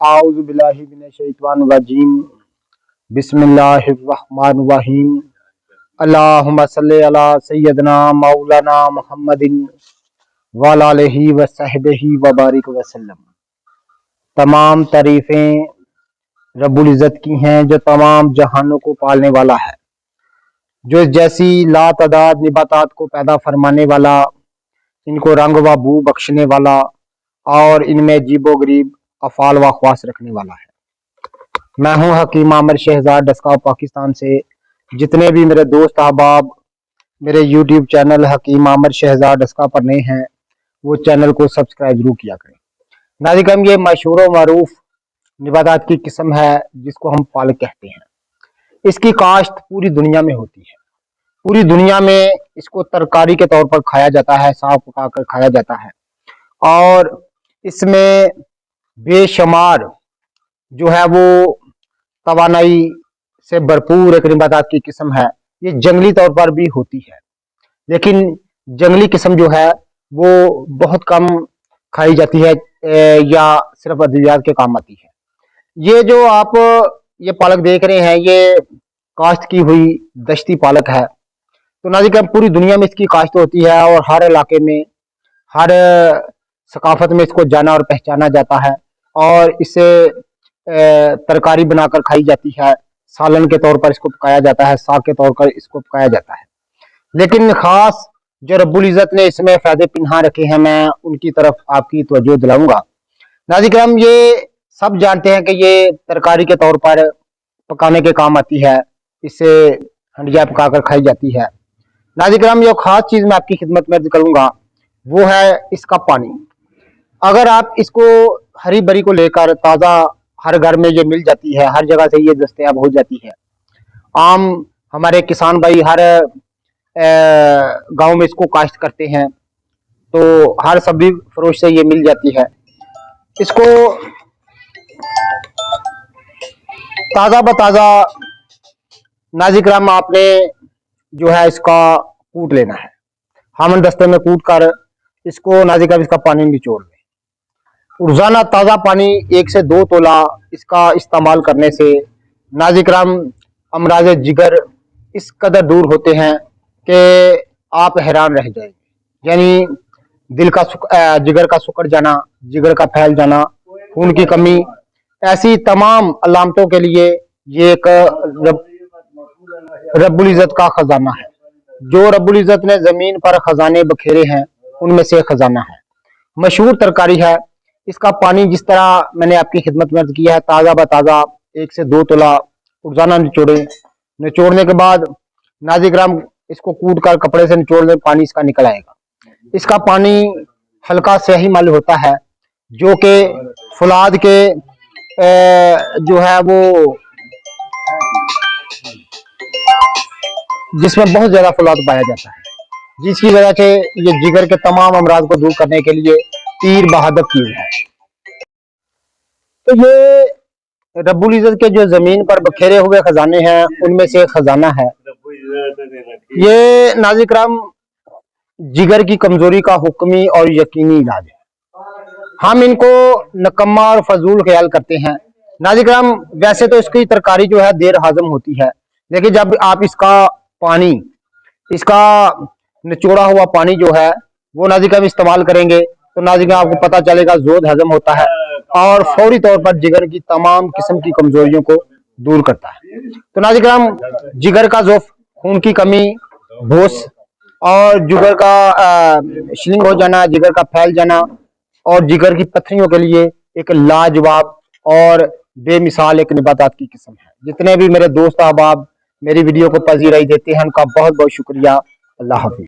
आऊज़ु बिल्लाहि मिनश्शैतानिर्रजीम बिस्मिल्लाहिर्रहमानिर्रहीम अल्लाहुम्मा सल्लि अला सय्यदना मौलाना मुहम्मदिन व अला आलिहि व सहबिही व बारिक वसल्लम। तमाम तारीफ़ें रब्बुल इज़्ज़त की हैं जो तमाम जहानों को पालने वाला है, जो इस जैसी लातादाद निबातात को पैदा फरमाने वाला, इनको रंग व बू बख्शने वाला और इनमें अजीबो गरीब अफ़ाल व ख्वास रखने वाला है। मैं हूँ हकीम आमिर शहजाद डस्का पाकिस्तान से। जितने भी मेरे दोस्त अहबाब मेरे यूट्यूब चैनल हकीम आमिर शहजाद डस्का पर नए हैं, वो चैनल को सब्सक्राइब जरूर किया करें। नाज़िम, ये मशहूर व मरूफ निबातात की किस्म है जिसको हम पालक कहते हैं। इसकी काश्त पूरी दुनिया में होती है। पूरी दुनिया में इसको तरकारी के तौर पर खाया जाता है, साग पकाकर खाया जाता है और इसमें बेशुमार जो है वो तवानाई से भरपूर एक निबातात की किस्म है। ये जंगली तौर पर भी होती है, लेकिन जंगली किस्म जो है वो बहुत कम खाई जाती है या सिर्फ अद्वियात के काम आती है। ये जो आप ये पालक देख रहे हैं, ये काश्त की हुई दश्ती पालक है। तो नाज़िम, पूरी दुनिया में इसकी काश्त होती है और हर इलाके में, हर सकाफत में इसको जाना और पहचाना जाता है और इसे तरकारी बनाकर खाई जाती है, सालन के तौर पर इसको पकाया जाता है, साग के तौर पर इसको पकाया जाता है। लेकिन खास जो रब्बुल इज़्ज़त ने इसमें फायदे पिन्हा रखे हैं, मैं उनकी तरफ आपकी तवज्जो दिलाऊंगा। नाज़िम, ये सब जानते हैं कि ये तरकारी के तौर पर पकाने के काम आती है, इससे हंडिया पकाकर खाई जाती है। नाज़िम, जो खास चीज मैं आपकी खिदमत में अर्ज करूंगा वो है इसका पानी। अगर आप इसको हरी भरी को लेकर ताज़ा हर घर में ये मिल जाती है, हर जगह से ये दस्तयाब हो जाती है। आम हमारे किसान भाई हर गांव में इसको काश्त करते हैं, तो हर सब्जी फरोश से ये मिल जाती है। इसको ताज़ा बताज़ा नाज़िम आपने जो है इसका कूट लेना है। हामन दस्ते में कूट कर इसको नाज़िम इसका पानी निचोड़ लें। रोजाना ताज़ा पानी 1 से 2 तोला इसका इस्तेमाल करने से नाज़िम अमराज जिगर इस कदर दूर होते हैं कि आप हैरान रह जाएंगे। यानी दिल का जिगर का सुकड़ जाना, जिगर का फैल जाना, खून की कमी, ऐसी तमाम अलामतों के लिए ये एक रब्बुल इज़्ज़त का खजाना है। जो रब्बुल इज़्ज़त ने जमीन पर खजाने बखेरे हैं उनमें से खजाना है। मशहूर तरकारी है। इसका पानी जिस तरह मैंने आपकी खिदमत में अर्ज किया है, ताज़ा बताज़ा 1 से 2 तोला रोजाना निचोड़े। निचोड़ने के बाद नाज़िम इसको कूट कर कपड़े से निचोड़ दें, पानी इसका निकल आएगा। इसका पानी हल्का स्याही मल होता है, जो कि फुलाद के जो है वो जिसमें बहुत ज्यादा फुलाद पाया जाता है, जिसकी वजह से ये जिगर के तमाम अमराज को दूर करने के लिए पीर बहादुर चीज है। तो ये रब्बुल इज़्ज़त के जो जमीन पर बखेरे हुए खजाने हैं उनमें से एक खजाना है। ये नाज़िम जिगर की कमजोरी का हुक्मी और यकीनी इलाज है। हम इनको नकम्मा और फजूल ख्याल करते हैं। नाज़िम, वैसे तो इसकी तरकारी जो है देर हाजम होती है, लेकिन जब आप इसका पानी, इसका निचोड़ा हुआ पानी जो है वो नाज़िम इस्तेमाल करेंगे तो नाज़िम आपको पता चलेगा जोद हजम होता है और फौरी तौर पर जिगर की तमाम किस्म की कमजोरियों को दूर करता है। तो नाज़िम जिगर का ज़ोफ, खून की कमी, भूस और जिगर का श्लिंग हो जाना, जिगर का फैल जाना और जिगर की पत्थरियों के लिए एक लाजवाब और बेमिसाल एक निबातात की किस्म है। जितने भी मेरे दोस्त अहबाब मेरी वीडियो को पजीराई देते हैं उनका बहुत बहुत शुक्रिया। अल्लाह हाफिज़।